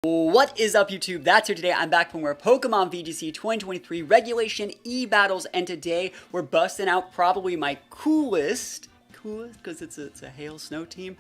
What is up, YouTube? That's here today. I'm back from where Pokemon VGC 2023 Regulation E battles, and today we're busting out probably my coolest because it's a hail snow team,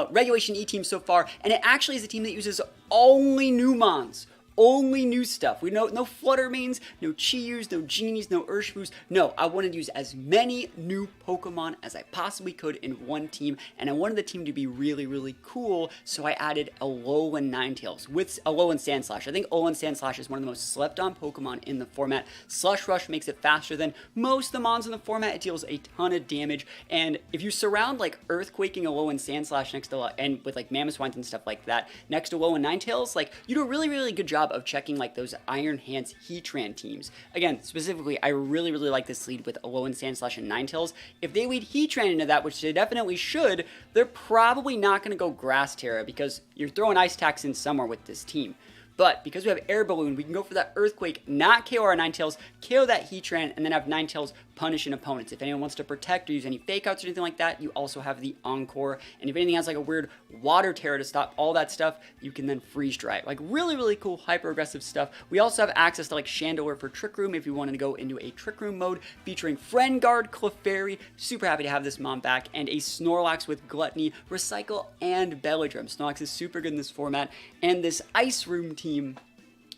Regulation E team so far, and it actually is a team that uses only new mons. Only new stuff. We know no Flutter Mains, no Chiyus, no Genies, no Urshboos. No, I wanted to use as many new Pokemon as I possibly could in one team, and I wanted the team to be really, really cool, so I added Alolan Ninetales with Alolan Sandslash. I think Alolan Sandslash is one of the most slept on Pokemon in the format. Slush Rush makes it faster than most of the mons in the format. It deals a ton of damage, and if you surround like Earthquaking Alolan Sandslash next to, and with like Mamoswines and stuff like that, next to Alolan Ninetales, like you do a really, really good job of checking like those Iron Hands Heatran teams. Again, specifically, I really, really like this lead with Alolan Sandslash and Ninetales. If they lead Heatran into that, which they definitely should, they're probably not going to go Grass Terra because you're throwing Ice Attacks in somewhere with this team. But because we have Air Balloon, we can go for that Earthquake, not KO our Ninetales, KO that Heatran, and then have Ninetales punish an opponents. If anyone wants to protect or use any fake outs or anything like that, you also have the Encore. And if anything has like a weird Water Terror to stop all that stuff, you can then freeze dry it. Like really, really cool, hyper aggressive stuff. We also have access to like Chandelure for Trick Room if you wanted to go into a Trick Room mode featuring Friend Guard, Clefairy. Super happy to have this mon back, and a Snorlax with Gluttony, Recycle, and Belladrum. Snorlax is super good in this format, and this Ice Room team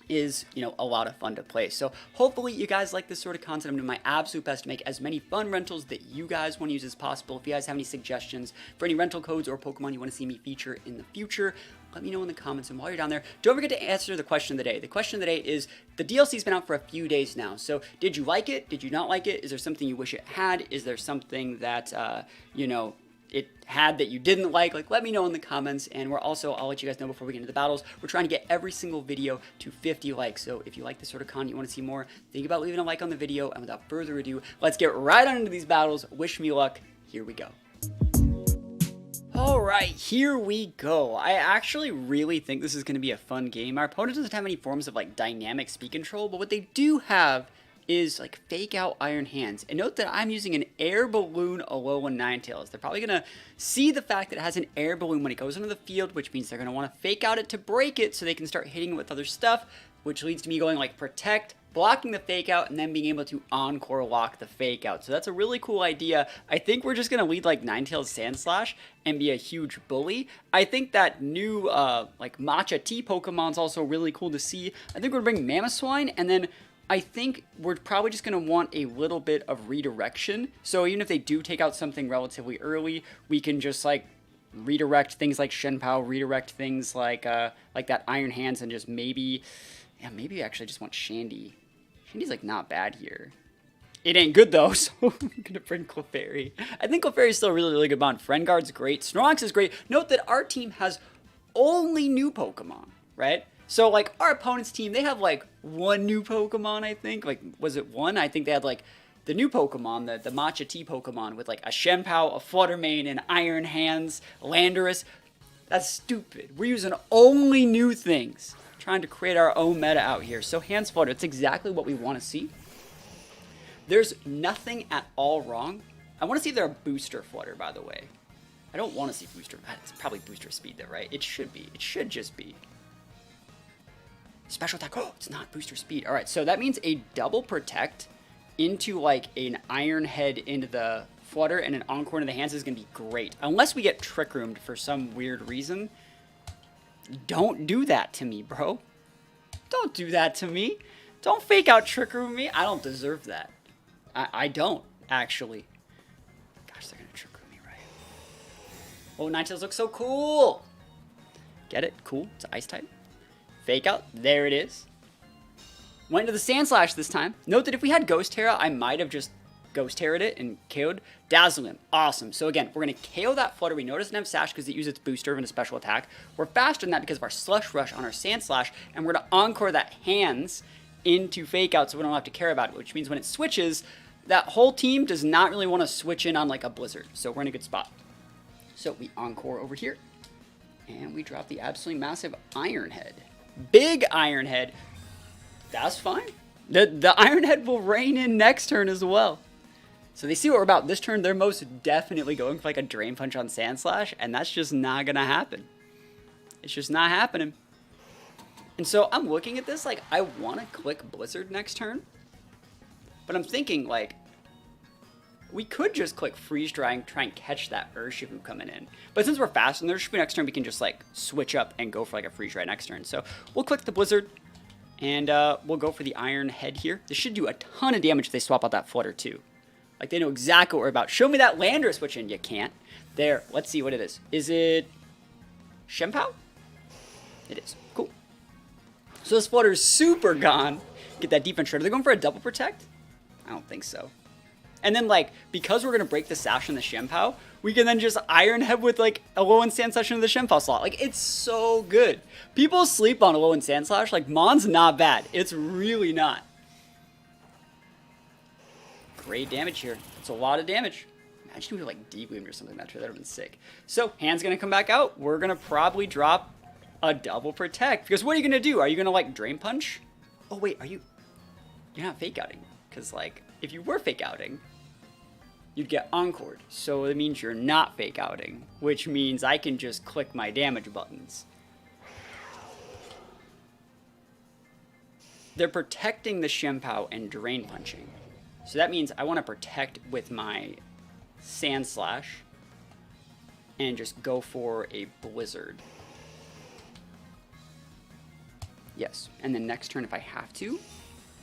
is, you know, a lot of fun to play. So hopefully you guys like this sort of content. I'm doing my absolute best to make as many fun rentals that you guys want to use as possible. If you guys have any suggestions for any rental codes or Pokemon you want to see me feature in the future, let me know in the comments. And while you're down there, don't forget to answer the question of the day. The question of the day is, the DLC's been out for a few days now. So did you like it? Did you not like it? Is there something you wish it had? Is there something that, you know, it had that you didn't like? Let me know in the comments. And we're also, I'll let you guys know before we get into the battles, we're trying to get every single video to 50 likes. So if you like this sort of content, you want to see more, think about leaving a like on the video. And without further ado, let's get right on into these battles. Wish me luck. Here we go. Alright, here we go. I actually really think this is going to be a fun game. Our opponent doesn't have any forms of like dynamic speed control, but what they do have is like fake out Iron Hands. And note that I'm using an Air Balloon Alolan Ninetales. They're probably going to see the fact that it has an Air Balloon when it goes into the field, which means they're going to want to fake out it to break it so they can start hitting it with other stuff, which leads to me going like Protect, blocking the fake out, and then being able to Encore lock the fake out. So that's a really cool idea. I think we're just going to lead like Ninetales Sandslash and be a huge bully. I think that new like Matcha Tea Pokemon's also really cool to see. I think we're going to bring Mamoswine, and then I think we're probably just going to want a little bit of redirection. So even if they do take out something relatively early, we can just like redirect things like Shenpao, redirect things like that Iron Hands, and just maybe, yeah, maybe I actually just want Shandy. Shandy's like not bad here. It ain't good though, so I'm going to bring Clefairy. I think Clefairy is still a really, really good mon. Friend Guard's great. Snorlax is great. Note that our team has only new Pokemon, right? So, like, our opponent's team, they have, like, one new Pokemon, I think. Like, was it one? I think they had, like, the new Pokemon, the Matcha Tea Pokemon, with, like, a Shenpao, a Flutter Mane, and Iron Hands, Landorus. That's stupid. We're using only new things. Trying to create our own meta out here. So, Hands Flutter, it's exactly what we want to see. There's nothing at all wrong. I want to see if they're a Booster Flutter, by the way. I don't want to see Booster. It's probably Booster Speed, though, right? It should be. It should just be. Special attack. Oh, it's not booster speed. All right, so that means a double protect into like an Iron Head into the Flutter and an Encore into the Hands is going to be great. Unless we get Trick Roomed for some weird reason. Don't do that to me, bro. Don't do that to me. Don't fake out Trick Room me. I don't deserve that. I don't, actually. Gosh, they're going to Trick Room me, right? Oh, Ninetales looks so cool. Get it? Cool. It's Ice type. Fake out, there it is. Went to the Sandslash this time. Note that if we had Ghost Terra, I might have just Ghost Terra'd it and KO'd. Dazzle him, awesome. So again, we're going to KO that Flutter. We know it doesn't have Sash because it uses its booster and a special attack. We're faster than that because of our Slush Rush on our Sandslash, and we're going to Encore that Hands into Fake Out so we don't have to care about it, which means when it switches, that whole team does not really want to switch in on like a Blizzard. So we're in a good spot. So we Encore over here, and we drop the absolutely massive Iron Head. Big Iron Head. That's fine. The Iron Head will reign in next turn as well. So they see what we're about. This turn, they're most definitely going for like a Drain Punch on Sandslash, and that's just not going to happen. It's just not happening. And so I'm looking at this, like, I want to click Blizzard next turn. But I'm thinking, like, we could just click Freeze Dry and try and catch that Urshifu coming in. But since we're fast on the Urshifu next turn, we can just, like, switch up and go for, like, a Freeze Dry next turn. So we'll click the Blizzard, and we'll go for the Iron Head here. This should do a ton of damage if they swap out that Flutter, too. Like, they know exactly what we're about. Show me that Landorus switch in. You can't. There. Let's see what it is. Is it Shempow? It is. Cool. So this Flutter's super gone. Get that defense shredder. They're going for a double protect? I don't think so. And then, like, because we're going to break the Sash in the Shempow, we can then just Iron Head with, like, a low and Sand Slash into the Shempow slot. Like, it's so good. People sleep on a low and Sand Slash. Like, Mon's not bad. It's really not. Great damage here. It's a lot of damage. Imagine we like Deep Weave or something that would have been sick. So, hand's going to come back out. We're going to probably drop a double protect. Because what are you going to do? Are you going to, like, Drain Punch? Oh, wait, are you... You're not fake outing. Because, like, if you were fake outing, you'd get Encored. So it means you're not fake outing, which means I can just click my damage buttons. They're protecting the Shempow and Drain Punching. So that means I want to protect with my Sand Slash and just go for a Blizzard. Yes, and then next turn if I have to,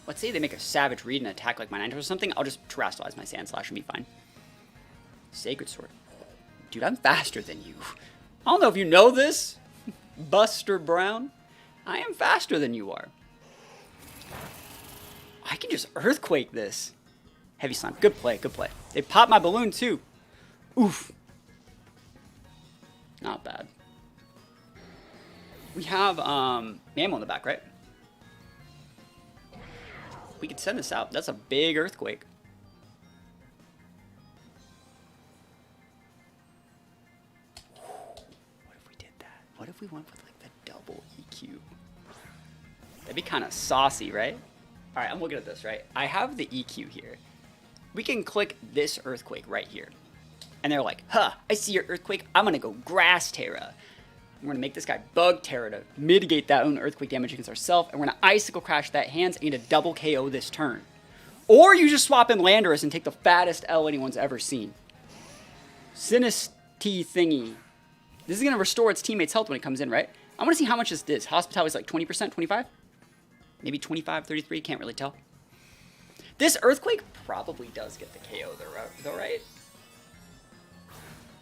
let's say they make a Savage Read and attack like my Ninetales or something, I'll just Terrastallize my Sand Slash and be fine. Sacred Sword. Dude, I'm faster than you. I don't know if you know this, Buster Brown. I am faster than you are. I can just Earthquake this. Heavy Slime. Good play, good play. They popped my balloon too. Oof. Not bad. We have Mammal in the back, right? We could send this out. That's a big Earthquake. What if we did that? What if we went with like the double EQ? That'd be kind of saucy, right? All right, I'm looking at this, right? I have the EQ here. We can click this Earthquake right here. And they're like, huh, I see your Earthquake. I'm going to go Grass Terra. We're going to make this guy Bug Terra to mitigate that own Earthquake damage against ourselves. And we're going to Icicle Crash that hands and get a double KO this turn. Or you just swap in Landorus and take the fattest L anyone's ever seen. Sinistea thingy. This is going to restore its teammates' health when it comes in, right? I want to see how much this is. Hospitality is like 20%, 25? Maybe 25, 33, can't really tell. This Earthquake probably does get the KO though, right?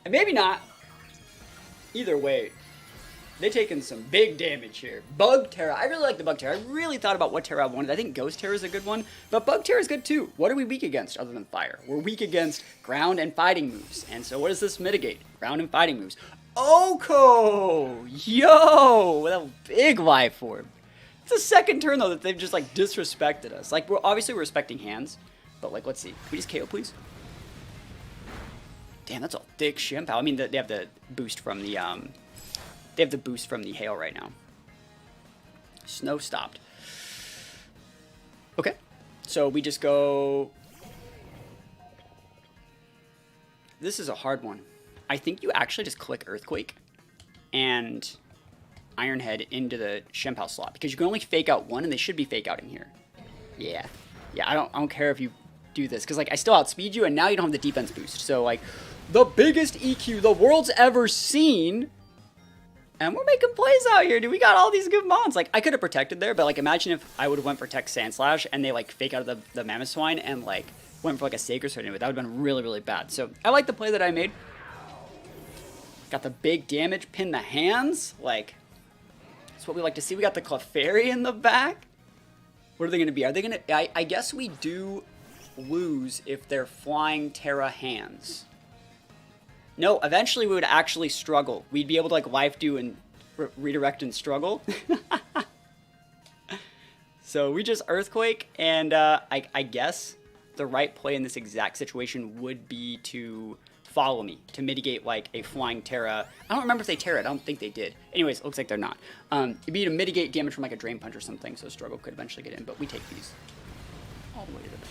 And maybe not. Either way, they're taking some big damage here. Bug Terra. I really like the Bug Terra. I really thought about what Terra I wanted. I think Ghost Terra is a good one, but Bug Terra is good too. What are we weak against other than fire? We're weak against ground and fighting moves. And so what does this mitigate? Ground and fighting moves. Oko! Yo! With a big life form. It's the second turn though that they've just like disrespected us. Like we're obviously respecting hands, but like let's see. Can we just KO please? Damn, that's a thick Shempow. I mean they have the boost from the hail right now. Snow stopped. Okay. So we just go. This is a hard one. I think you actually just click Earthquake and Iron Head into the Shempow slot because you can only fake out one and they should be fake outing here. Yeah. I don't care if you do this because like I still outspeed you and now you don't have the defense boost. So like the biggest EQ the world's ever seen, and we're making plays out here, dude. We got all these good mons. Like I could have protected there, but like imagine if I would have went for Tech Sand Slash and they like fake out of the Mammoth Swine and like went for like a Sacred Sword into it. That would have been really, really bad. So I like the play that I made. Got the big damage, pin the hands, like. That's what we like to see. We got the Clefairy in the back. What are they going to be? Are they going to... I guess we do lose if they're Flying Terra hands. No, eventually we would actually struggle. We'd be able to like life do and redirect and struggle. So we just Earthquake, and I guess the right play in this exact situation would be to follow me to mitigate like a Flying Terra. I don't remember if they Terra. I don't think they did. Anyways, it looks like they're not. It'd be to mitigate damage from like a Drain Punch or something, so Struggle could eventually get in, but we take these all the way to the back.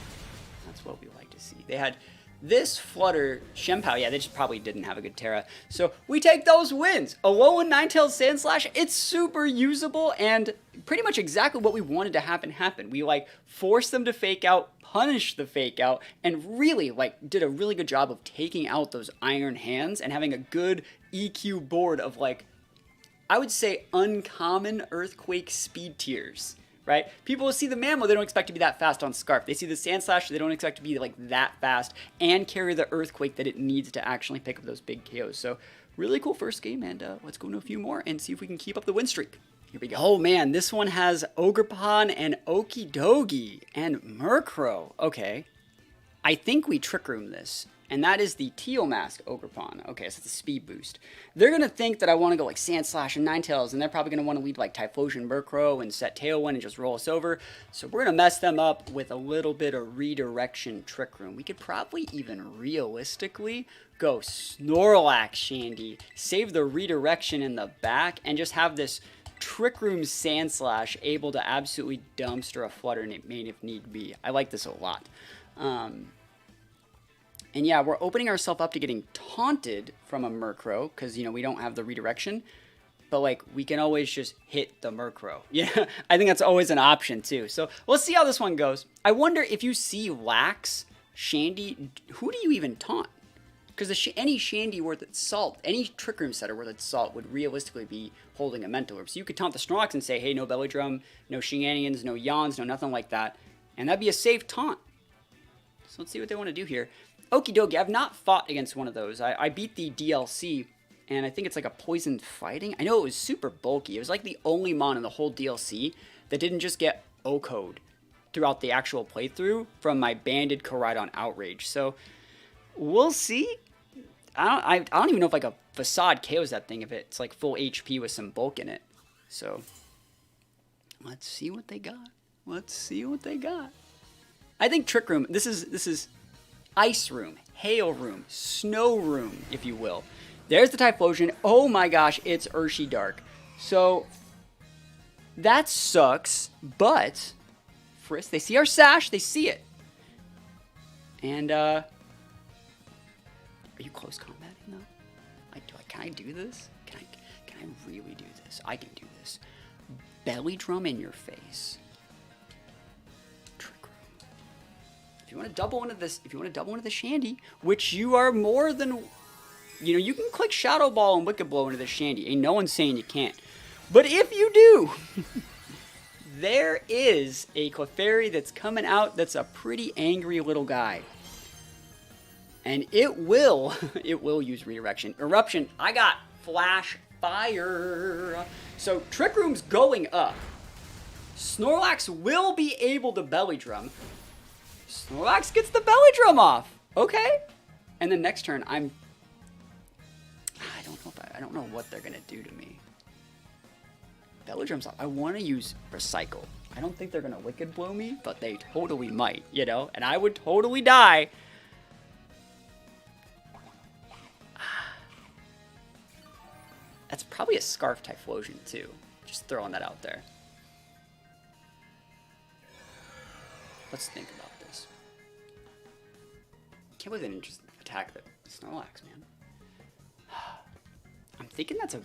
That's what we like to see. They had This Flutter, Shempow, yeah, they just probably didn't have a good Terra. So we take those wins. Alolan Ninetales Sandslash, it's super usable and pretty much exactly what we wanted to happen. We like forced them to fake out, punish the fake out, and really like did a really good job of taking out those Iron Hands and having a good EQ board of like, I would say uncommon Earthquake speed tiers. Right? People see the Mammo, they don't expect to be that fast on Scarf. They see the Sandslash, they don't expect to be like that fast and carry the Earthquake that it needs to actually pick up those big KOs. So really cool first game, and let's go into a few more and see if we can keep up the win streak. Here we go. Oh man, this one has Ogerpon and Okidogi and Murkrow. Okay. I think we Trick Room this. And that is the Teal Mask Ogerpon. Okay, so it's a speed boost. They're going to think that I want to go like Sandslash and Ninetales, and they're probably going to want to lead like Typhlosion Murkrow and set Tailwind and just roll us over. So we're going to mess them up with a little bit of redirection Trick Room. We could probably even realistically go Snorlax Shandy, save the redirection in the back, and just have this Trick Room Sandslash able to absolutely dumpster a Flutter Mane if need be. I like this a lot. And yeah, we're opening ourselves up to getting taunted from a Murkrow because, you know, we don't have the redirection. But, like, we can always just hit the Murkrow. Yeah, I think that's always an option, too. So, let's see how this one goes. I wonder if you see Lax, Shandy, who do you even taunt? Because any Shandy worth its salt, any Trick Room setter worth its salt would realistically be holding a Mental Orb. So you could taunt the Snorlax and say, hey, no Belly Drum, no Shenanigans, no Yawns, no nothing like that. And that'd be a safe taunt. So let's see what they want to do here. Okie dokie, I've not fought against one of those. I beat the DLC, and I think it's like a poison fighting. I know it was super bulky. It was like the only mon in the whole DLC that didn't just get O-code throughout the actual playthrough from my banded Koraidon Outrage. So, we'll see. I don't even know if like a Facade KOs that thing if it's like full HP with some bulk in it. So, let's see what they got. Let's see what they got. I think Trick Room, this is Ice Room, Hail Room, Snow Room, if you will. There's the Typhlosion. Oh my gosh, it's Urshi Dark. So, that sucks, but Frisk, they see our Sash, they see it. And, are you close combating though? Can I do this? Can I really do this? I can do this. Belly Drum in your face. If you want to double into this, if you want to double into the Shandy, which you are more than, you know, you can click Shadow Ball and Wicked Blow into the Shandy. Ain't no one saying you can't. But if you do, there is a Clefairy that's coming out that's a pretty angry little guy. And it will use Redirection. Eruption, I got Flash Fire. So Trick Room's going up. Snorlax will be able to Belly Drum. Snorlax gets the Belly Drum off. Okay. And then next turn, I don't know what they're gonna do to me. Belly Drum's off. I want to use Recycle. I don't think they're gonna Wicked Blow me, but they totally might, you know. And I would totally die. That's probably a Scarf Typhlosion too. Just throwing that out there. Let's think about this. Can't believe they didn't just attack the Snorlax, man. I'm thinking that's a...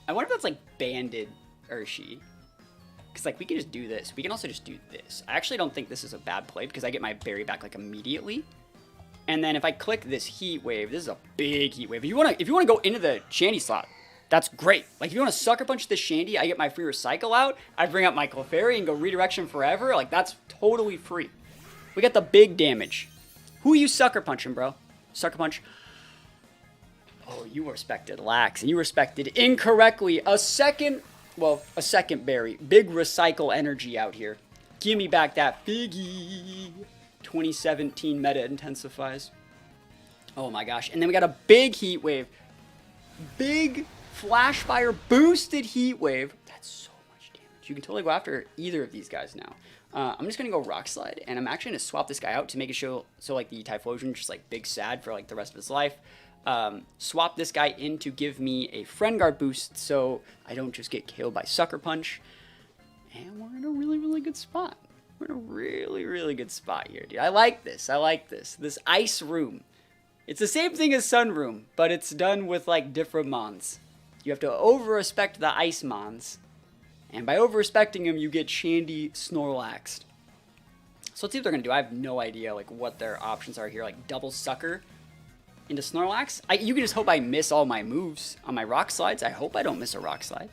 I wonder if that's like banded Urshi. Because like we can just do this. We can also just do this. I actually don't think this is a bad play because I get my berry back like immediately. And then if I click this Heat Wave, this is a big Heat Wave. If you want to go into the Shandy slot, that's great. Like if you want to Sucker Punch this Shandy, I get my free Recycle out. I bring up my Clefairy and go Redirection forever. Like that's totally free. We got the big damage. Who you Sucker Punching, bro? Sucker Punch. Oh, you respected Lax, and you respected incorrectly a second berry. Big Recycle energy out here. Give me back that Biggie. 2017 meta intensifies. Oh my gosh. And then we got a big Heat Wave. Big Flash Fire boosted Heat Wave. That's so much damage. You can totally go after either of these guys now. I'm just going to go Rock Slide, and I'm actually going to swap this guy out to make it so like the Typhlosion just like big sad for like the rest of his life. Swap this guy in to give me a Friend Guard boost so I don't just get killed by Sucker Punch. And we're in a really, really good spot. We're in a really, really good spot here, dude. I like this. I like this. This ice room. It's the same thing as sun room, but it's done with like different mons. You have to over-respect the ice mons. And by over-respecting them, you get Shandy Snorlaxed. So let's see what they're going to do. I have no idea like what their options are here. Like double sucker into Snorlax. You can just hope I miss all my moves on my rock slides. I hope I don't miss a rock slide.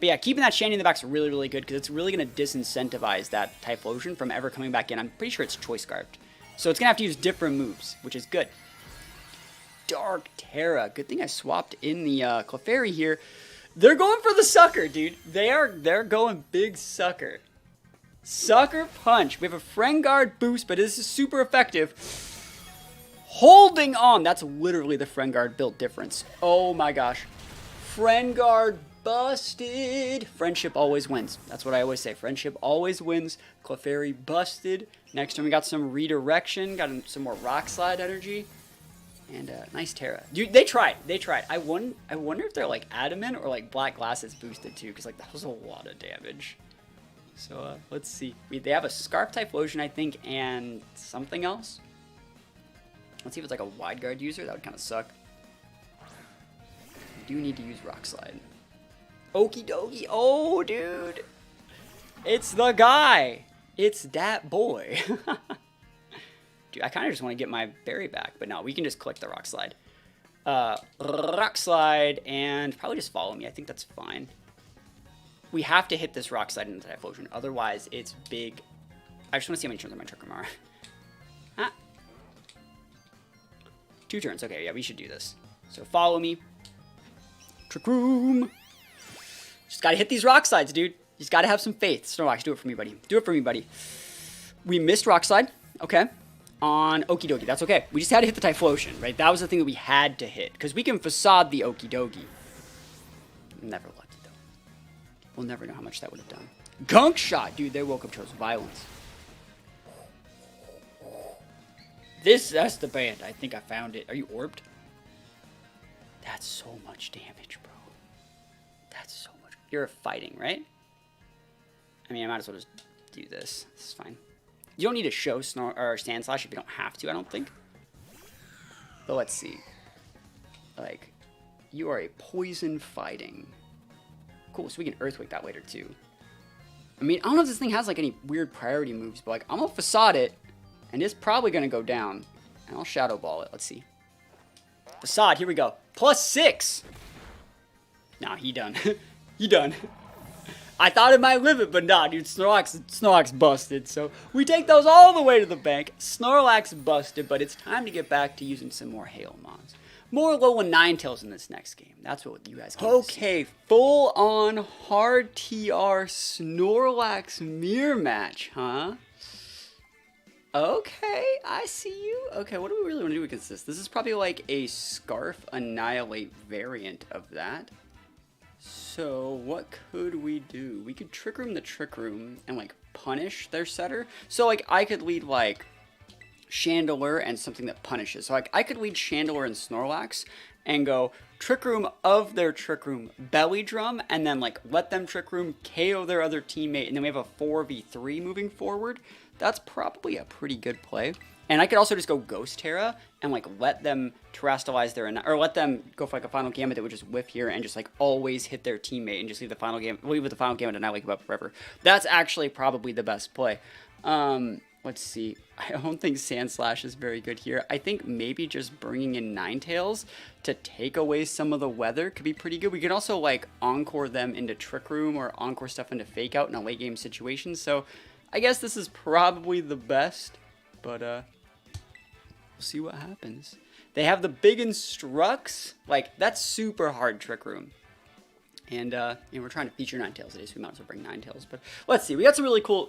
But yeah, keeping that Shandy in the back is really, really good because it's really going to disincentivize that Typhlosion from ever coming back in. I'm pretty sure it's Choice Scarfed. So it's going to have to use different moves, which is good. Dark Terra. Good thing I swapped in the Clefairy here. They're going for the sucker, dude. They're going big sucker. Sucker Punch. We have a Friend Guard boost, but this is super effective. Holding on. That's literally the Friend Guard build difference. Oh my gosh. Friend Guard busted. Friendship always wins. That's what I always say. Friendship always wins. Clefairy busted. Next time we got some redirection. Got some more Rock Slide energy. And nice Terra. Dude, they tried. They tried. I wonder if they're like adamant or like Black Glasses boosted too. Because like that was a lot of damage. So let's see. They have a Scarf Typhlosion, I think, and something else. Let's see if it's like a Wide Guard user. That would kind of suck. We do need to use Rock Slide. Okie dokie. Oh, dude. It's the guy. It's that boy. Dude, I kind of just want to get my berry back. But no, we can just click the Rock Slide. Rock Slide and probably just follow me. I think that's fine. We have to hit this Rock Slide into Typhlosion. Otherwise, it's big. I just want to see how many turns on my Trick Room are. Ah. 2 turns. Okay, yeah, we should do this. So follow me. Trick Room. Just got to hit these Rock Slides, dude. You just got to have some faith. Snorlax, do it for me, buddy. Do it for me, buddy. We missed Rock Slide. Okay. On Okie Dokie. That's okay. We just had to hit the Typhlosion, right? That was the thing that we had to hit. Because we can Facade the Okie Dokie. Never lucky, though. We'll never know how much that would have done. Gunk Shot! Dude, their Woke Up chose Violence. That's the band. I think I found it. Are you orbed? That's so much damage, bro. That's so much. You're fighting, right? I mean, I might as well just do this. This is fine. You don't need to show Sand Slash if you don't have to, I don't think. But let's see. Like, you are a poison fighting. Cool, so we can Earthquake that later too. I mean, I don't know if this thing has like any weird priority moves, but like, I'm gonna Facade it, and it's probably gonna go down. And I'll Shadow Ball it. Let's see. Facade, here we go. +6! Nah, he done. He done. I thought it might live it, but nah, dude, Snorlax busted. So we take those all the way to the bank. Snorlax busted, but it's time to get back to using some more Hail Mons. More Alolan Ninetales in this next game. That's what you guys get. Okay, full on hard TR Snorlax mirror match, huh? Okay, I see you. Okay, what do we really want to do against this? This is probably like a Scarf Annihilate variant of that. So what could we do? We could Trick Room the Trick Room and like punish their setter. So like I could lead like Chandelure and something that punishes. So like I could lead Chandelure and Snorlax and go Trick Room of their Trick Room Belly Drum and then like let them Trick Room KO their other teammate and then we have a 4v3 moving forward. That's probably a pretty good play. And I could also just go Ghost Terra and like let them terrestrialize their, or let them go for like a Final Gambit that would just whiff here and just like always hit their teammate and just leave the Final Gambit, leave with the Final Gambit and not wake him up forever. That's actually probably the best play. Let's see. I don't think Sand Slash is very good here. I think maybe just bringing in Ninetales to take away some of the weather could be pretty good. We could also like Encore them into Trick Room or Encore stuff into Fake Out in a late game situation. So I guess this is probably the best, but we'll see what happens. They have the big Instructs. Like, that's super hard Trick Room. And we're trying to feature Ninetales today, so we might as well bring Ninetales. But let's see. We got some really cool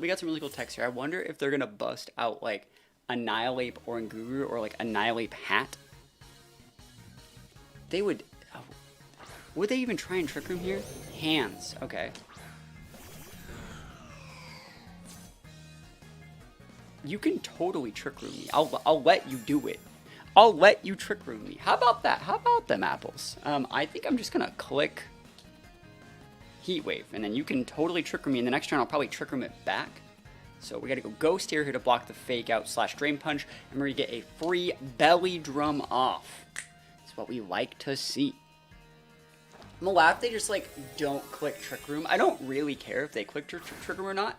techs here. I wonder if they're gonna bust out like Annihilate or Nguru or like Annihilate Hat. They would. Oh, would they even try and Trick Room here? Hands. Okay. You can totally Trick Room me. I'll let you do it. I'll let you Trick Room me. How about that? How about them apples? I think I'm just gonna click Heat Wave, and then you can totally Trick Room me. And the next turn, I'll probably Trick Room it back. So we gotta go Ghost here to block the Fake Out / Drain Punch, and we're gonna get a free Belly Drum off. That's what we like to see. I'm gonna laugh if they just like don't click Trick Room. I don't really care if they click Trick Room or not,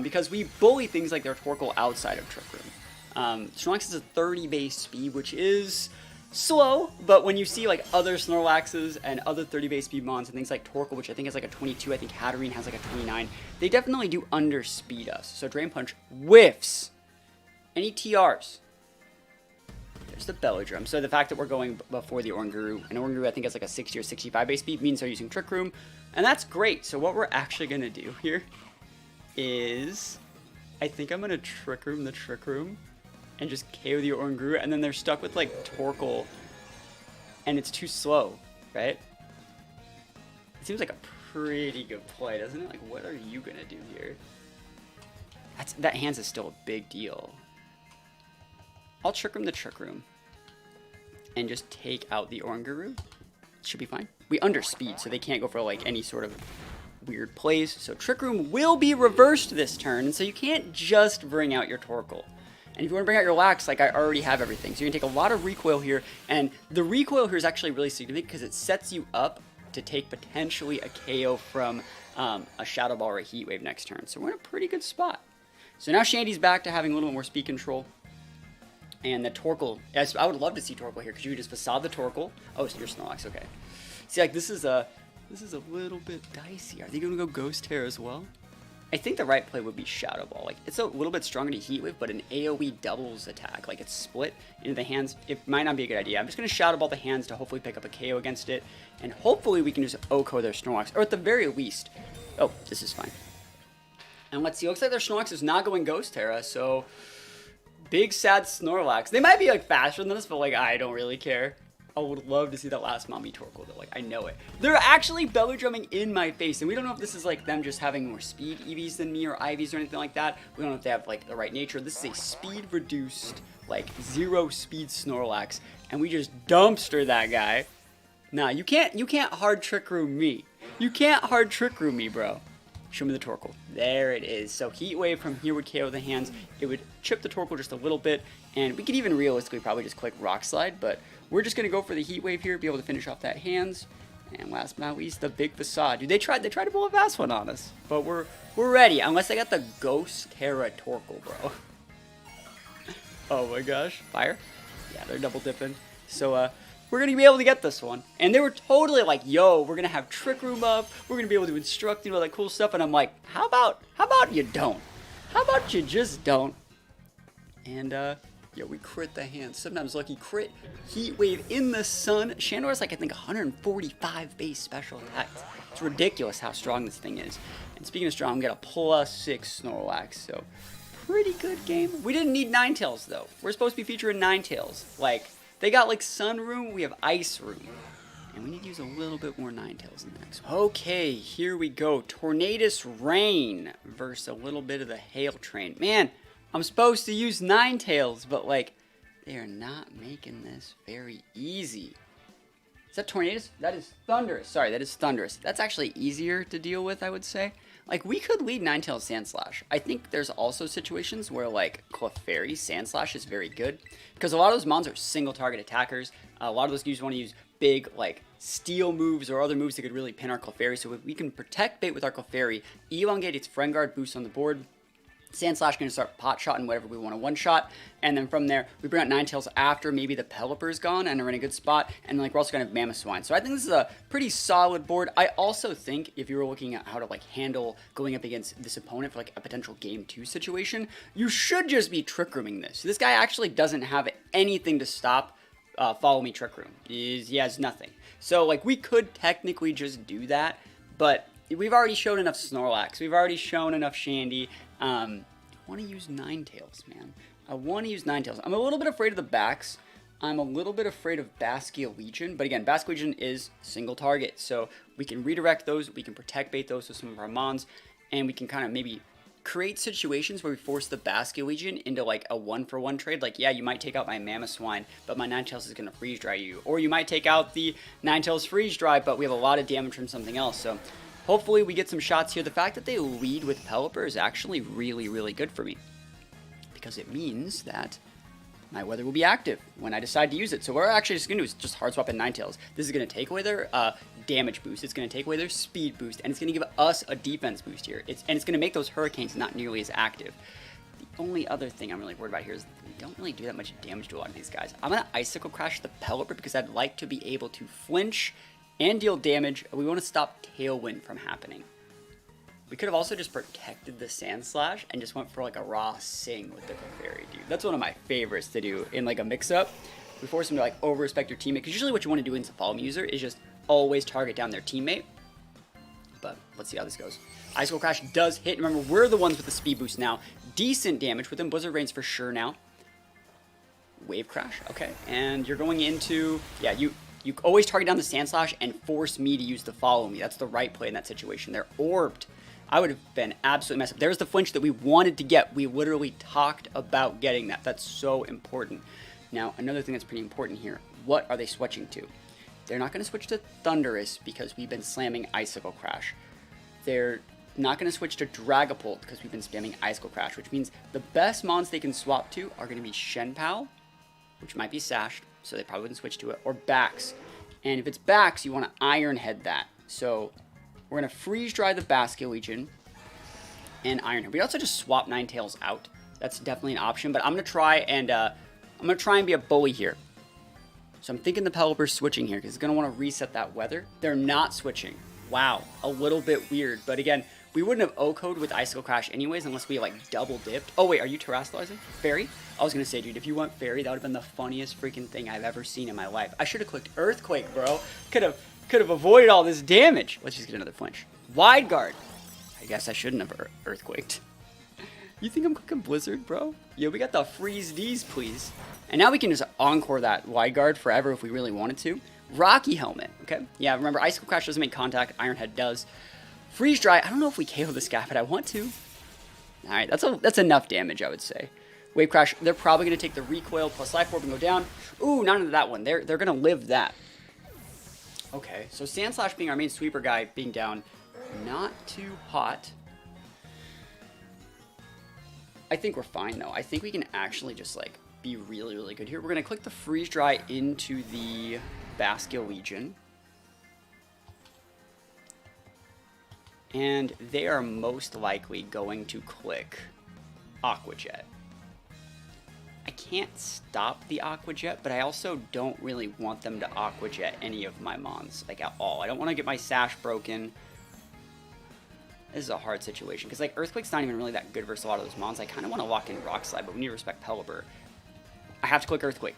because we bully things like their Torkoal outside of Trick Room. Snorlax is a 30 base speed, which is slow, but when you see like other Snorlaxes and other 30 base speed mons and things like Torkoal, which I think is like a 22, I think Hatterene has like a 29, they definitely do underspeed us. So Drain Punch whiffs. Any TRs? There's the Belly Drum. So the fact that we're going before the Oranguru, and Oranguru I think has like a 60 or 65 base speed, means they're using Trick Room, and that's great. So what we're actually going to do here is, I think I'm going to Trick Room the Trick Room and just KO the Oranguru, and then they're stuck with like Torkoal, and it's too slow, right? It seems like a pretty good play, doesn't it? Like, what are you gonna do here? That hands is still a big deal. I'll Trick Room the Trick Room and just take out the Oranguru. Should be fine. We underspeed, so they can't go for like any sort of weird plays. So Trick Room will be reversed this turn, and so you can't just bring out your Torkoal. And if you want to bring out your Lax, like I already have everything. So you're going to take a lot of recoil here. And the recoil here is actually really significant because it sets you up to take potentially a KO from a Shadow Ball or a Heat Wave next turn. So we're in a pretty good spot. So now Shandy's back to having a little bit more speed control. And the Torkoal, yes, I would love to see Torkoal here because you could just Facade the Torkoal. Oh, so you're Snorlax, okay. See, like this is a little bit dicey. Are they going to go Ghost Hair as well? I think the right play would be Shadow Ball. Like, it's a little bit stronger to Heat Wave, but an AoE doubles attack. Like, it's split into the hands. It might not be a good idea. I'm just going to Shadow Ball the hands to hopefully pick up a KO against it. And hopefully we can just OHKO their Snorlax. Or at the very least... Oh, this is fine. And let's see. Looks like their Snorlax is not going Ghost Terra, so... Big sad Snorlax. They might be, like, faster than us, but, like, I don't really care. I would love to see that last Mommy Torkoal though, like I know it. They're actually belly drumming in my face, and we don't know if this is like them just having more speed EVs than me or IVs or anything like that. We don't know if they have like the right nature. This is a speed reduced, like 0 speed Snorlax, and we just dumpster that guy. Nah, you can't hard Trick Room me. You can't hard Trick Room me, bro. Show me the Torkoal. There it is. So Heat Wave from here would KO the hands. It would chip the Torkoal just a little bit, and we could even realistically probably just click Rock Slide, but we're just going to go for the Heat Wave here, be able to finish off that hands. And last but not least, the big Facade. Dude, they tried to pull a fast one on us, but we're ready, unless they got the Ghost Terra Torkoal, bro. Oh my gosh. Fire? Yeah, they're double dipping. So, we're going to be able to get this one. And they were totally like, yo, we're going to have Trick Room up. We're going to be able to instruct you all that cool stuff. And I'm like, how about you don't? How about you just don't? And, yeah, we crit the hands. Sometimes lucky crit. Heat Wave in the sun. Shandor's like, I think, 145 base special attacks. It's ridiculous how strong this thing is. And speaking of strong, we got a +6 Snorlax. So, pretty good game. We didn't need Ninetales, though. We're supposed to be featuring Ninetales. Like, they got, like, Sun Room. We have Ice Room. And we need to use a little bit more Ninetales in the next one. Okay, here we go. Tornadus Rain versus a little bit of the Hail Train. Man, I'm supposed to use Ninetales, but, like, they are not making this very easy. Is that Tornadus? That is Thunderous. Sorry, that is Thunderous. That's actually easier to deal with, I would say. Like, we could lead Ninetales Sandslash. I think there's also situations where, like, Clefairy Sandslash is very good. Because a lot of those mons are single-target attackers. A lot of those dudes want to use big, like, steel moves or other moves that could really pin our Clefairy. So if we can protect bait with our Clefairy, elongate its Friend Guard boost on the board, Sandslash going to start pot-shotting whatever we want to one-shot, and then from there, we bring out Ninetales after maybe the Pelipper's gone, and are in a good spot, and like we're also going to have Mamoswine. So I think this is a pretty solid board. I also think if you were looking at how to like handle going up against this opponent for like a potential Game 2 situation, you should just be Trick Rooming this. This guy actually doesn't have anything to stop Follow Me Trick Room. He has nothing. So like we could technically just do that, but we've already shown enough Snorlax. We've already shown enough Shandy. I want to use Ninetales, man. I want to use Ninetales. I'm a little bit afraid of the backs. I'm a little bit afraid of Baskia Legion. But again, Baskia Legion is single target. So we can redirect those. We can protect bait those with some of our mons. And we can kind of maybe create situations where we force the Baskia Legion into like a 1-for-1 trade. Like, yeah, you might take out my Mamoswine, but my Ninetales is going to freeze dry you. Or you might take out the Ninetales freeze dry, but we have a lot of damage from something else. So Hopefully we get some shots here. The fact that they lead with Pelipper is actually really, really good for me, because it means that my weather will be active when I decide to use it. So what we're actually just going to do is just hard swap in Ninetales. This is going to take away their damage boost. It's going to take away their speed boost, and it's going to give us a defense boost here. And it's going to make those Hurricanes not nearly as active. The only other thing I'm really worried about here is we don't really do that much damage to a lot of these guys. I'm going to Icicle Crash the Pelipper because I'd like to be able to flinch and deal damage. We want to stop Tailwind from happening. We could have also just protected the Sand Slash and just went for like a raw Sing with the Clefairy, dude. That's one of my favorites to do in like a mix-up. We force them to like over-respect your teammate, because usually what you want to do in a Follow Me user is just always target down their teammate. But let's see how this goes. Icicle Crash does hit. Remember, we're the ones with the speed boost now. Decent damage within Blizzard Rains for sure now. Wave Crash, okay. And you're going into, yeah, you always target down the Sand Slash and force me to use the Follow Me. That's the right play in that situation. They're orbed. I would have been absolutely messed up. There's the flinch that we wanted to get. We literally talked about getting that. That's so important. Now, another thing that's pretty important here. What are they switching to? They're not going to switch to Thundurus because we've been slamming Icicle Crash. They're not going to switch to Dragapult because we've been spamming Icicle Crash, which means the best mons they can swap to are going to be Shenpao, which might be sashed, so they probably wouldn't switch to it, or Bax. And if it's Bax, you want to Iron Head that. So we're going to Freeze Dry the Basculegion and Iron Head. We also just swap Ninetales out. That's definitely an option, but I'm going to try and be a bully here. So I'm thinking the Pelipper's switching here because it's going to want to reset that weather. They're not switching. Wow, a little bit weird. But again, we wouldn't have O-code with Icicle Crash anyways unless we like double dipped. Oh wait, are you terrestrializing? Fairy? I was going to say, dude, if you want Fairy, that would have been the funniest freaking thing I've ever seen in my life. I should have clicked Earthquake, bro. Could have avoided all this damage. Let's just get another flinch. Wide Guard. I guess I shouldn't have Earthquaked. You think I'm cooking Blizzard, bro? Yeah, we got the freeze D's, please. And now we can just encore that Wide Guard forever if we really wanted to. Rocky Helmet, okay? Yeah, remember, Icicle Crash doesn't make contact. Iron Head does. Freeze Dry, I don't know if we KO this guy, but I want to. Alright, that's enough damage, I would say. Wave Crash, they're probably going to take the recoil plus Life Orb and go down. Ooh, not into that one. They're going to live that. Okay, so Sand Slash being our main sweeper guy, being down, not too hot. I think we're fine, though. I think we can actually just, like, be really, really good here. We're going to click the Freeze Dry into the Basculegion. And they are most likely going to click Aqua Jet. I can't stop the Aqua Jet, but I also don't really want them to Aqua Jet any of my mons, like, at all. I don't want to get my Sash broken. This is a hard situation, because, like, Earthquake's not even really that good versus a lot of those mons. I kind of want to lock in Rock Slide, but we need to respect Pelipper. I have to click Earthquake.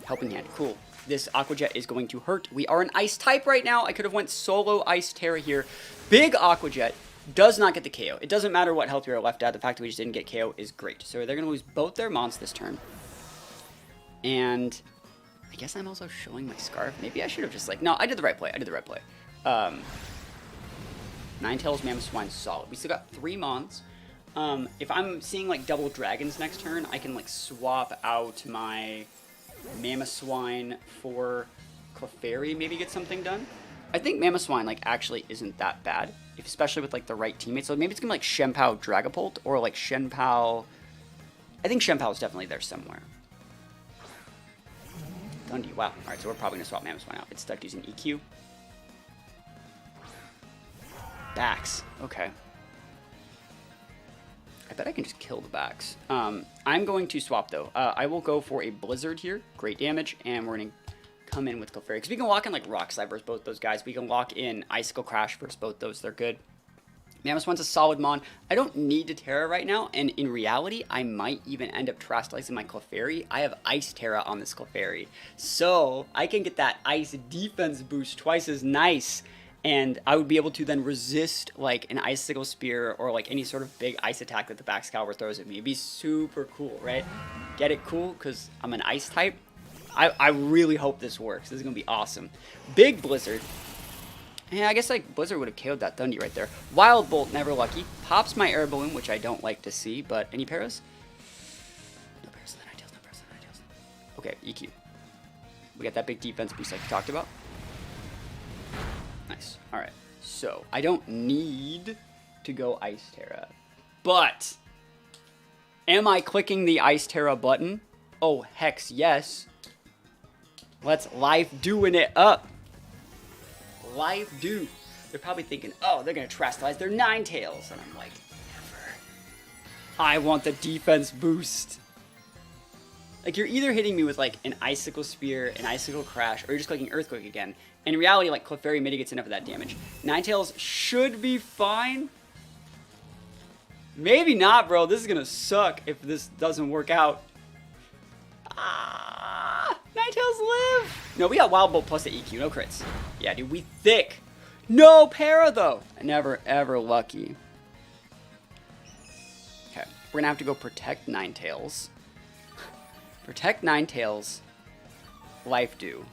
Helping Hand. Cool. This Aqua Jet is going to hurt. We are an Ice type right now. I could have went solo Ice Terra here. Big Aqua Jet does not get the KO. It doesn't matter what health we are left at. The fact that we just didn't get KO is great. So they're going to lose both their mons this turn. And I guess I'm also showing my Scarf. Maybe I should have just, like... No, I did the right play. Ninetales, Mamoswine, solid. We still got 3 mons. If I'm seeing, like, double dragons next turn, I can, like, swap out my Mamoswine for Clefairy, maybe get something done. I think Mamoswine, like, actually isn't that bad, especially with, like, the right teammates. So maybe it's gonna be, like, Shenpao Dragapult, or, like, Shenpao... I think Shenpao is definitely there somewhere. Dundee, wow. Alright, so we're probably gonna swap Mamoswine out. It's stuck using EQ. Bax. Okay. I bet I can just kill the Bax. I'm going to swap, though. I will go for a Blizzard here. Great damage. And we're going to come in with Clefairy. Because we can lock in, like, Rock Slide versus both those guys. We can lock in Icicle Crash versus both those. They're good. Mamoswine's a solid mon. I don't need to Terra right now. And in reality, I might even end up terrestrializing my Clefairy. I have Ice Terra on this Clefairy. So I can get that Ice defense boost twice as nice. And I would be able to then resist, like, an Icicle Spear or, like, any sort of big ice attack that the Baxcalibur throws at me. It'd be super cool, right? Get it cool? Because I'm an ice type. I really hope this works. This is going to be awesome. Big Blizzard. Yeah, I guess, like, Blizzard would have KO'd that Dundee right there. Wild Bolt, never lucky. Pops my Air Balloon, which I don't like to see, but any paras? No paras on the Ninetales, Okay, EQ. We got that big defense boost like we talked about. Nice. All right. So I don't need to go Ice Terra, but am I clicking the Ice Terra button? Oh, hex yes. Let's life doing it up. Life do. They're probably thinking, oh, they're going to terrestrialize their Ninetales. And I'm like, never. I want the defense boost. Like, you're either hitting me with, like, an Icicle Spear, an Icicle Crash, or you're just clicking Earthquake again. In reality, like, Clefairy mitigates enough of that damage. Ninetales should be fine. Maybe not, bro. This is going to suck if this doesn't work out. Ah, Ninetales live. No, we got Wild Bolt plus the EQ. No crits. Yeah, dude, we thick. No para, though. Never, ever lucky. Okay, we're going to have to go protect Ninetales. Protect Ninetales. Life do.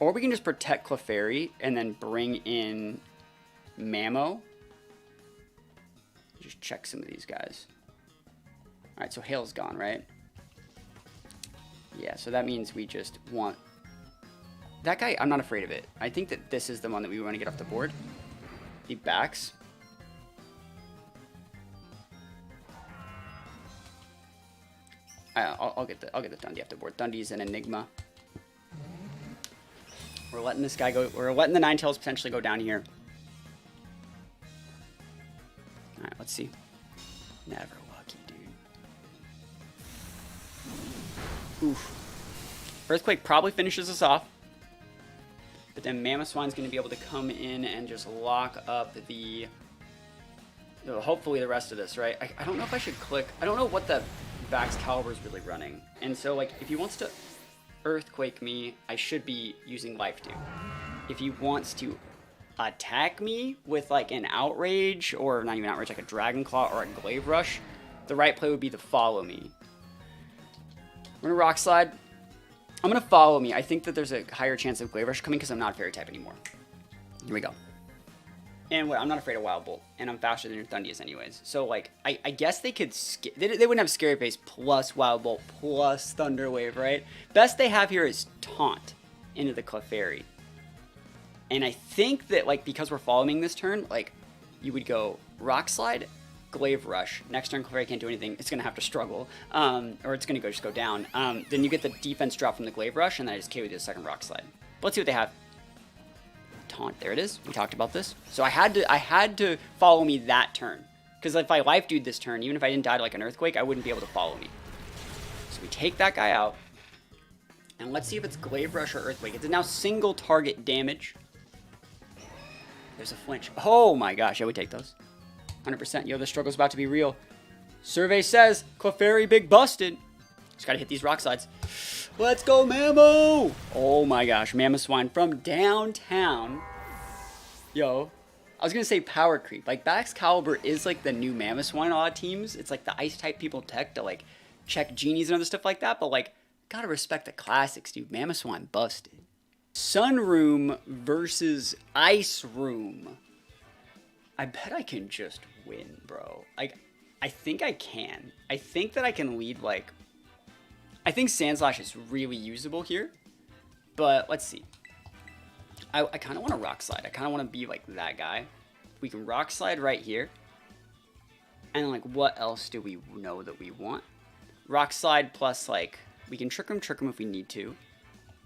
Or we can just protect Clefairy and then bring in Mammo. Just check some of these guys. Alright, so Hail's gone, right? Yeah, so that means we just want... That guy, I'm not afraid of it. I think that this is the one that we want to get off the board. He backs. I'll get the Dundee off the board. Dundee's an enigma. We're letting this guy go. We're letting the Ninetales potentially go down here. All right, let's see. Never lucky, dude. Oof. Earthquake probably finishes us off. But then Mamoswine's going to be able to come in and just lock up the... hopefully the rest of this, right? I don't know if I should click... I don't know what the Vax Caliber is really running. And so, like, if he wants to Earthquake me, I should be using Life Dew. If he wants to attack me with, like, an Outrage, or not even Outrage, like a Dragon Claw or a Glaive Rush, the right play would be to follow me. We're going to Rock Slide. I'm going to follow me. I think that there's a higher chance of Glaive Rush coming because I'm not Fairy type anymore. Here we go. And I'm not afraid of Wild Bolt, and I'm faster than your Thundius anyways. So, like, I guess they could... They wouldn't have Scary Face plus Wild Bolt plus Thunder Wave, right? Best they have here is Taunt into the Clefairy. And I think that, like, because we're following this turn, like, you would go Rock Slide, Glaive Rush. Next turn, Clefairy can't do anything. It's going to have to struggle. Or it's going to just go down. Then you get the defense drop from the Glaive Rush, and then I just KO with the second Rock Slide. But let's see what they have. Taunt. There it is. We talked about this. So I had to follow me that turn. Because if I Life Dude this turn, even if I didn't die to like an Earthquake, I wouldn't be able to follow me. So we take that guy out. And let's see if it's Glaive Rush or Earthquake. It's now single target damage. There's a flinch. Oh my gosh. Yeah, we take those. 100%. Yo, the struggle's about to be real. Survey says Clefairy big busted. Just gotta hit these rock slides. Let's go, Mammo! Oh my gosh, Mamoswine from downtown. Yo, I was gonna say power creep. Like, Vax Caliber is like the new Mamoswine in a lot of teams. It's like the ice type people tech to like check genies and other stuff like that. But like, gotta respect the classics, dude. Mamoswine busted. Sunroom versus Ice Room. I bet I can just win, bro. Like, I think I can. I think that I can lead like... I think Sandslash is really usable here, but let's see. I kind of want to Rock Slide. I kind of want to be like that guy. We can Rock Slide right here. And like, what else do we know that we want? Rock Slide plus like, we can Trick Room if we need to.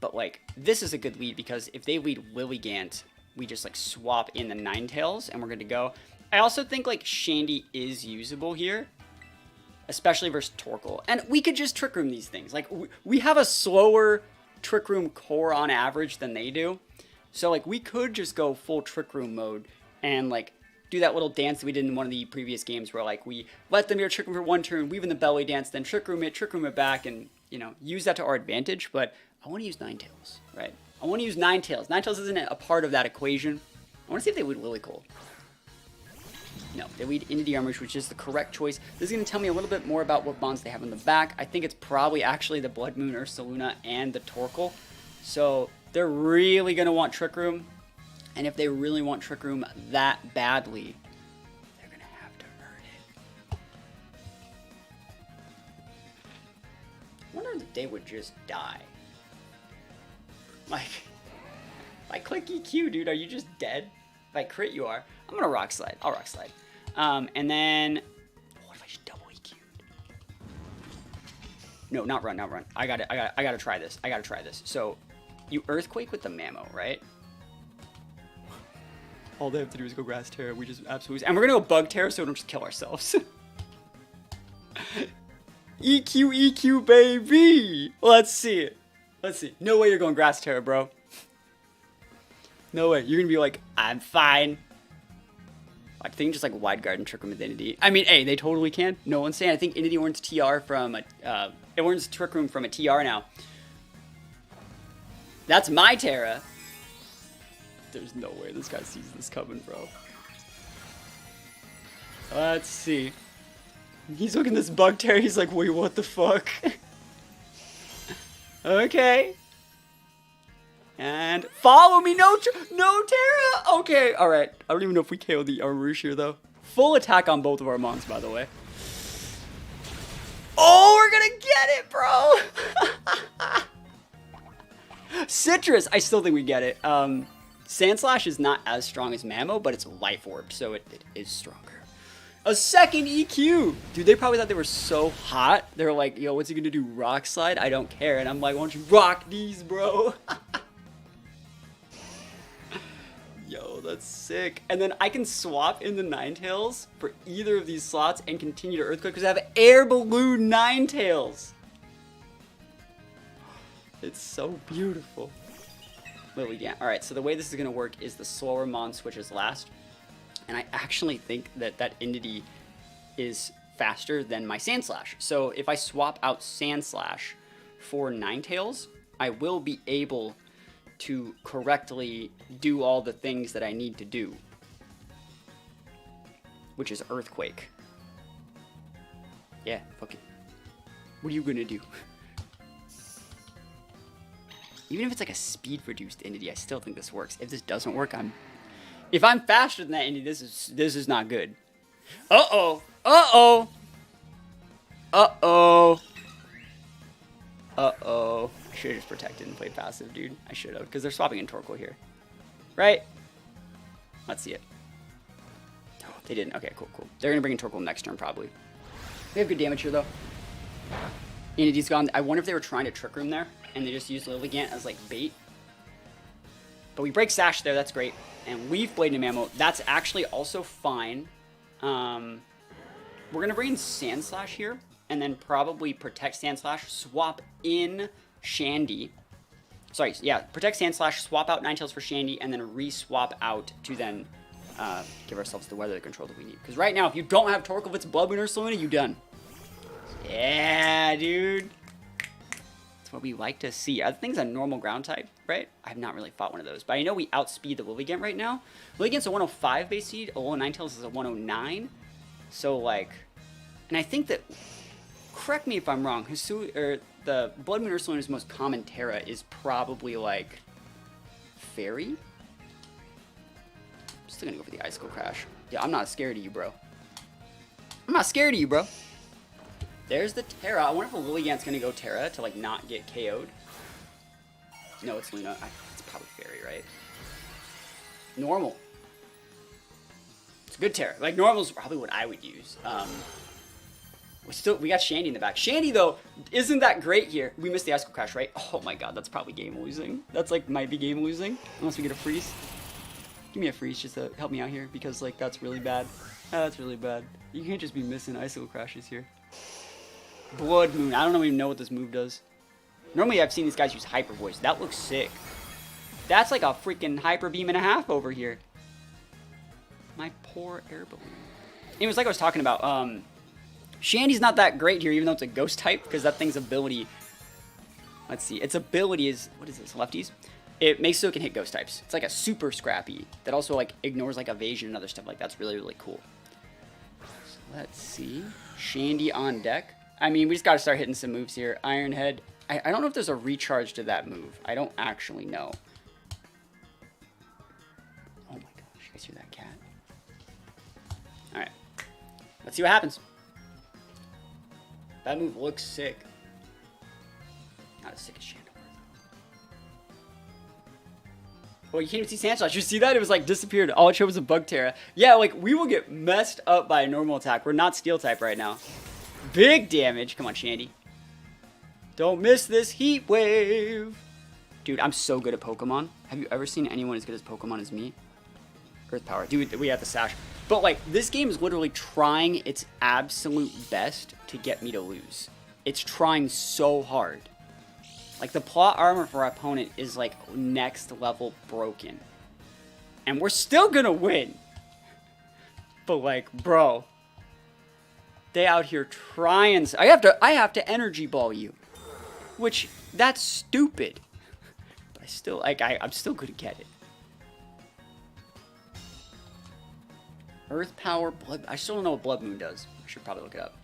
But like, this is a good lead because if they lead Lilligant, we just like swap in the Ninetales and we're good to go. I also think like Shandy is usable here. Especially versus Torkoal. And we could just Trick Room these things. Like, we have a slower Trick Room core on average than they do. So, like, we could just go full Trick Room mode and, like, do that little dance that we did in one of the previous games where, like, we let them Trick Room for one turn, weave in the belly dance, then Trick Room it back, and, you know, use that to our advantage. But I want to use Ninetales, right? I want to use Ninetales. Ninetales isn't a part of that equation. I want to see if they would Lilycold. No, they lead into the Armouge, which is the correct choice. This is going to tell me a little bit more about what bonds they have in the back. I think it's probably actually the Blood Moon, Ursaluna, and the Torkoal. So they're really going to want Trick Room. And if they really want Trick Room that badly, they're going to have to earn it. I wonder if they would just die. Like, I click EQ, dude, are you just dead? If I crit, you are. I'm gonna Rock Slide. I'll Rock Slide. And then, what if I just double EQ? No, not run, not run. I gotta try this. I gotta try this. So, you Earthquake with the Mammo, right? All they have to do is go Grass Terra. We just absolutely... And we're gonna go Bug Terra so we don't just kill ourselves. EQ, baby! Let's see it. Let's see. No way you're going Grass Terra, bro. No way. You're gonna be like, I'm fine. I think just like Wide Guard and Trick Room with Entity. I mean, hey, they totally can. No one's saying. I think Entity earns TR from a... it earns Trick Room from a TR now. That's my Terra. There's no way this guy sees this coming, bro. Let's see. He's looking at this Bug Terra. He's like, wait, what the fuck? Okay. And follow me. No Terra. Okay. All right. I don't even know if we KO the Armourouge here, though. Full attack on both of our mons, by the way. Oh, we're going to get it, bro. Citrus. I still think we get it. Sandslash is not as strong as Mammo, but it's Life Orbed, so it is stronger. A second EQ! Dude, they probably thought they were so hot. They were like, yo, what's he gonna do? Rock Slide? I don't care. And I'm like, why don't you rock these, bro? Yo, that's sick. And then I can swap in the Ninetales for either of these slots and continue to Earthquake because I have Air Balloon Ninetales. It's so beautiful. Lilligant. Alright, so the way this is going to work is the slower mon switches last. And I actually think that that Entity is faster than my Sandslash. So if I swap out Sandslash for Ninetales, I will be able to correctly do all the things that I need to do. Which is Earthquake. Yeah, fuck it. What are you going to do? Even if it's like a speed reduced Entity, I still think this works. If this doesn't work, if I'm faster than that Entity, this is not good. Uh-oh. Uh-oh. Uh-oh. Uh-oh. I should have just protected and played passive, dude. I should have, because they're swapping in Torkoal here. Right? Let's see it. Oh, they didn't. Okay, cool, cool. They're going to bring in Torkoal next turn, probably. We have good damage here, though. Entity's gone. I wonder if they were trying to Trick Room there, and they just used Lilligant as, like, bait. But we break Sash there. That's great. And Leaf Blade and Mammo. That's actually also fine. We're going to bring in Sandslash here, and then probably protect Sandslash, swap in Shandy. Sorry, yeah, protect Sandslash, swap out Ninetales for Shandy, and then re-swap out to then give ourselves the weather control that we need. Because right now, if you don't have Torkoal, if it's Blood Moon or Saluna, you done. Yeah, dude. That's what we like to see. Other things on normal ground type, right? I've not really fought one of those, but I know we outspeed the Lilligant right now. Lilligant's a 105 base speed, Alolan Ninetales is a 109. So, like, and I think that, correct me if I'm wrong, the Blood Moon Ursaluna's most common Terra is probably, like, Fairy? I'm still gonna go for the Icicle Crash. Yeah, I'm not scared of you, bro. I'm not scared of you, bro. There's the Terra. I wonder if a Lilligant's gonna go Terra to, like, not get KO'd. No, it's Luna. It's probably Fairy, right? Normal. It's a good Terra. Like, Normal's probably what I would use. We got Shandy in the back. Shandy, though, isn't that great here. We missed the Icicle Crash, right? Oh my god, that's probably game losing. That's, like, might be game losing. Unless we get a freeze. Give me a freeze just to help me out here, because, like, that's really bad. That's really bad. You can't just be missing Icicle Crashes here. Blood Moon. I don't even know what this move does. Normally, I've seen these guys use Hyper Voice. That looks sick. That's like a freaking Hyper Beam and a half over here. My poor air balloon. Anyways, like I was talking about, Shandy's not that great here, even though it's a ghost type, because that thing's ability, let's see, its ability is, what is this, lefties? It makes so it can hit ghost types. It's like a super scrappy that also like ignores like evasion and other stuff like that's really, really cool. So let's see. Shandy on deck. I mean, we just got to start hitting some moves here. Iron Head. I don't know if there's a recharge to that move. I don't actually know. Oh my gosh, you guys hear that cat? Alright. Let's see what happens. That move looks sick. Not as sick as Chandelure, Oh, you can't even see Sandslash. You see that? It was like disappeared. All it showed was a Bugterra. Yeah, like we will get messed up by a normal attack. We're not steel type right now. Big damage. Come on, Shandy. Don't miss this heat wave. Dude, I'm so good at Pokemon. Have you ever seen anyone as good as Pokemon as me? Earth Power. Dude, we have the Sash. But like, this game is literally trying its absolute best to get me to lose. It's trying so hard. Like, the plot armor for our opponent is, like, next level broken. And we're still gonna win. But, like, bro. They out here trying. I have to energy ball you. Which, that's stupid. But I still, like, I'm still gonna get it. Earth Power, Blood. I still don't know what Blood Moon does. I should probably look it up.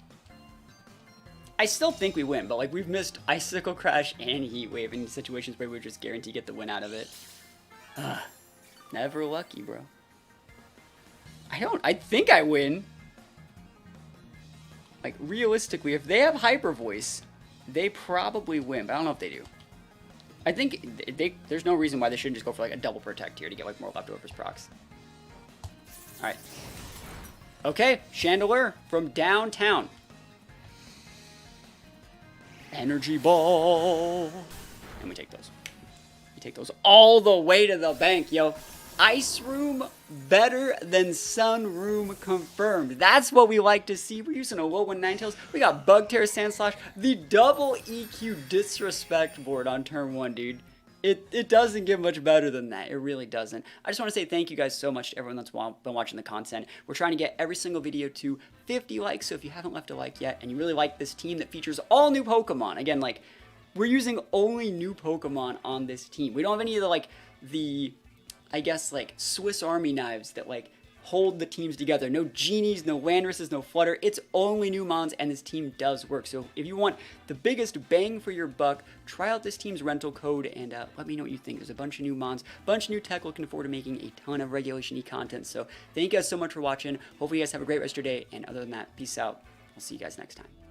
I still think we win, but like we've missed Icicle Crash and Heat Wave in situations where we're just guaranteed to get the win out of it. Never lucky, bro. I think I win. Like, realistically, if they have Hyper Voice, they probably win, but I don't know if they do. I think there's no reason why they shouldn't just go for like a double protect here to get like more leftovers procs. Alright. Okay, Chandelure from downtown. Energy Ball. And we take those. We take those all the way to the bank, yo. Ice Room better than Sun Room confirmed. That's what we like to see. We're using Alolan Ninetales. We got Bugterra, Sandslash, the double EQ disrespect board on turn 1, dude. It doesn't get much better than that. It really doesn't. I just want to say thank you guys so much to everyone that's been watching the content. We're trying to get every single video to 50 likes, so if you haven't left a like yet and you really like this team that features all new Pokemon, again, like, we're using only new Pokemon on this team. We don't have any of the, like, I guess, like, Swiss Army knives that, like, hold the teams together. No Genies, no Landresses, no Flutter. It's only new Mons, and this team does work. So if you want the biggest bang for your buck, try out this team's rental code, and let me know what you think. There's a bunch of new Mons, bunch of new tech. Looking forward to making a ton of Regulation E content. So thank you guys so much for watching. Hopefully you guys have a great rest of your day, and other than that, peace out. I'll see you guys next time.